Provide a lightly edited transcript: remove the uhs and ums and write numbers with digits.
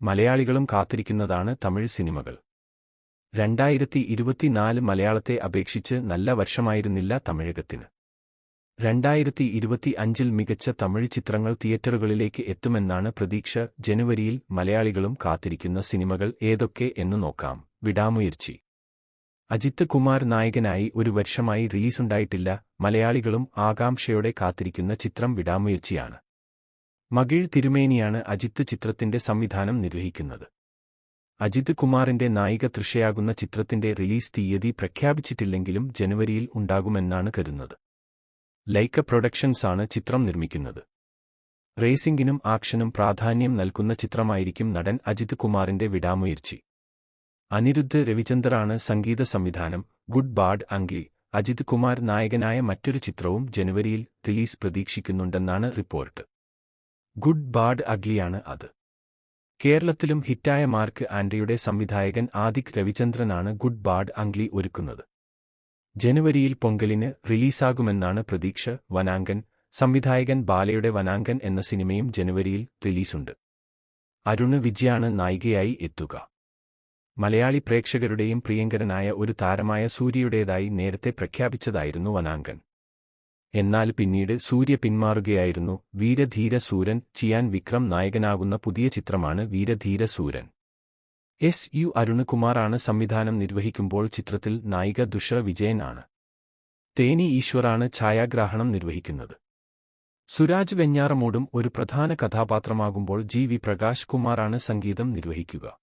മലയാളികളും കാത്തിരിക്കുന്നതാണ് തമിഴ് സിനിമകൾ. 2024 മലയാളത്തെ അപേക്ഷിച്ച് നല്ല വർഷമായിരുന്നില്ല തമിഴകത്തിന്. 2025-ൽ മികച്ച തമിഴ് ചിത്രങ്ങൾ തിയേറ്ററുകളിലേക്ക് എത്തുമെന്നാണ് പ്രതീക്ഷ. ജനുവരിയിൽ മലയാളികളും കാത്തിരിക്കുന്ന സിനിമകൾ ഏതൊക്കെ എന്നു നോക്കാം. വിടാമുയർച്ചി. അജിത്ത് കുമാർ നായകനായി ഒരു വർഷമായി റിലീസുണ്ടായിട്ടില്ല. മലയാളികളും ആകാംക്ഷയോടെ കാത്തിരിക്കുന്ന ചിത്രം വിടാമുയർച്ചിയാണ്. മകിഴ് തിരുമേനിയാണ് അജിത്ത് ചിത്രത്തിന്റെ സംവിധാനം നിർവഹിക്കുന്നത്. അജിത് കുമാറിന്റെ നായിക തൃഷയാകുന്ന ചിത്രത്തിന്റെ റിലീസ് തീയതി പ്രഖ്യാപിച്ചിട്ടില്ലെങ്കിലും ജനുവരിയിൽ ഉണ്ടാകുമെന്നാണ് കരുതുന്നത്. ലൈക്ക പ്രൊഡക്ഷൻസ് ആണ് ചിത്രം നിർമ്മിക്കുന്നത്. റേസിംഗിനും ആക്ഷനും പ്രാധാന്യം നൽകുന്ന ചിത്രമായിരിക്കും നടൻ അജിത് കുമാറിന്റെ വിടാമുയർച്ചി. അനിരുദ്ധ് രവിചന്ദറാണ് സംഗീത സംവിധാനം. Good Bad Ugly. Ajith Kumar നായകനായ മറ്റൊരു ചിത്രവും ജനുവരിയിൽ റിലീസ് പ്രതീക്ഷിക്കുന്നുണ്ടെന്നാണ് റിപ്പോർട്ട്. ഗുഡ് ബാഡ് അഗ്ലിയാണ് അത്. കേരളത്തിലും ഹിറ്റായ മാർക്ക് ആൻഡ്രിയുടെ സംവിധായകൻ ആദിക് രവിചന്ദ്രനാണ് ഗുഡ് ബാഡ് അഗ്ലി ഒരുക്കുന്നത്. ജനുവരിയിൽ പൊങ്കലിന് റിലീസാകുമെന്നാണ് പ്രതീക്ഷ. വനാങ്കൻ. സംവിധായകൻ ബാലയുടെ വനാങ്കൻ എന്ന സിനിമയും ജനുവരിയിൽ റിലീസുണ്ട്. അരുണ് വിജയാണ് നായികയായി എത്തുക. മലയാളി പ്രേക്ഷകരുടെയും പ്രിയങ്കരനായ ഒരു താരമായ സൂര്യയുടേതായി നേരത്തെ പ്രഖ്യാപിച്ചതായിരുന്നു വനാങ്കൻ. എന്നാൽ പിന്നീട് സൂര്യ പിന്മാറുകയായിരുന്നു. വീരധീര സൂരൻ. ചിയാൻ വിക്രം നായകനാകുന്ന പുതിയ ചിത്രമാണ് വീരധീര സൂരൻ. എസ്.യു. അരുണ് കുമാറാണ് സംവിധാനം നിർവഹിക്കുമ്പോൾ ചിത്രത്തിൽ നായിക ദുഷ്ര വിജയൻ ആണ്. തേനി ഈശ്വറാണ് ഛായാഗ്രാഹണം നിർവഹിക്കുന്നത്. സുരാജ് വെഞ്ഞാറമൂടും ഒരു പ്രധാന കഥാപാത്രമാകുമ്പോൾ ജി. വി. പ്രകാശ് കുമാറാണ് സംഗീതം നിർവഹിക്കുക.